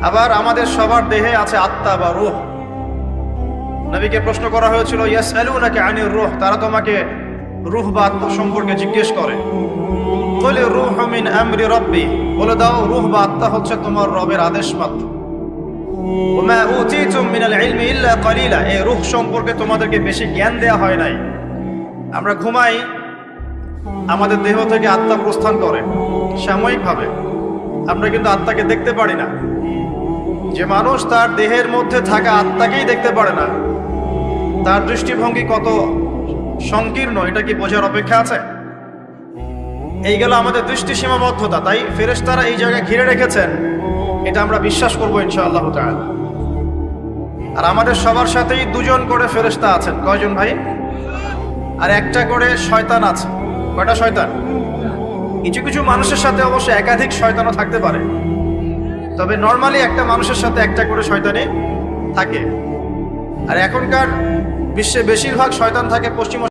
আবার আমাদের সবার দেহে আছে আত্মা বা রূহ। নবীকে প্রশ্ন করা হয়েছিল, ইয়াসআলুনাকা আনির রূহ, তারা তোমাকে রূহ বা আত্মা সম্পর্কে জিজ্ঞেস করে। বলে রূহু মিন আমরি রাব্বি, বলে দাও রূহ বা আত্মা হচ্ছে তোমার রবের আদেশ মাত্র। ওমা উতিতুম মিনাল ইলমি ইল্লা কালিলা, এই রূহ সম্পর্কে তোমাদেরকে বেশি জ্ঞান দেয়া হয় নাই। আমরা ঘুমাই, আমাদের দেহ থেকে আত্মা প্রস্থান করে সাময়িকভাবে, আমরা কিন্তু আত্মাকে দেখতে পারি না। যে মানুষ তার দেহের মধ্যে থাকা আত্মাকেই দেখতে পারে না, তার দৃষ্টিভঙ্গি কত সংকীর্ণ এটা কি বোঝার অপেক্ষা আছে? এই গেল আমাদের দৃষ্টি সীমাবদ্ধতা। তাই ফেরেশতারা এই জায়গায় ঘিরে রেখেছেন, এটা আমরা বিশ্বাস করবো ইনশাআল্লাহ তাআলা। আর আমাদের সবার সাথেই দুজন করে ফেরেশতা আছেন। কয়জন ভাই? আর একটা করে শয়তান আছে। কয়টা শয়তান? কিছু কিছু মানুষের সাথে অবশ্য একাধিক শয়তানও থাকতে পারে, তবে নর্মালি একটা মানুষের সাথে একটা করে শয়তানই থাকে। আর এখনকার বিশ্বে বেশিরভাগ শয়তান থাকে পশ্চিম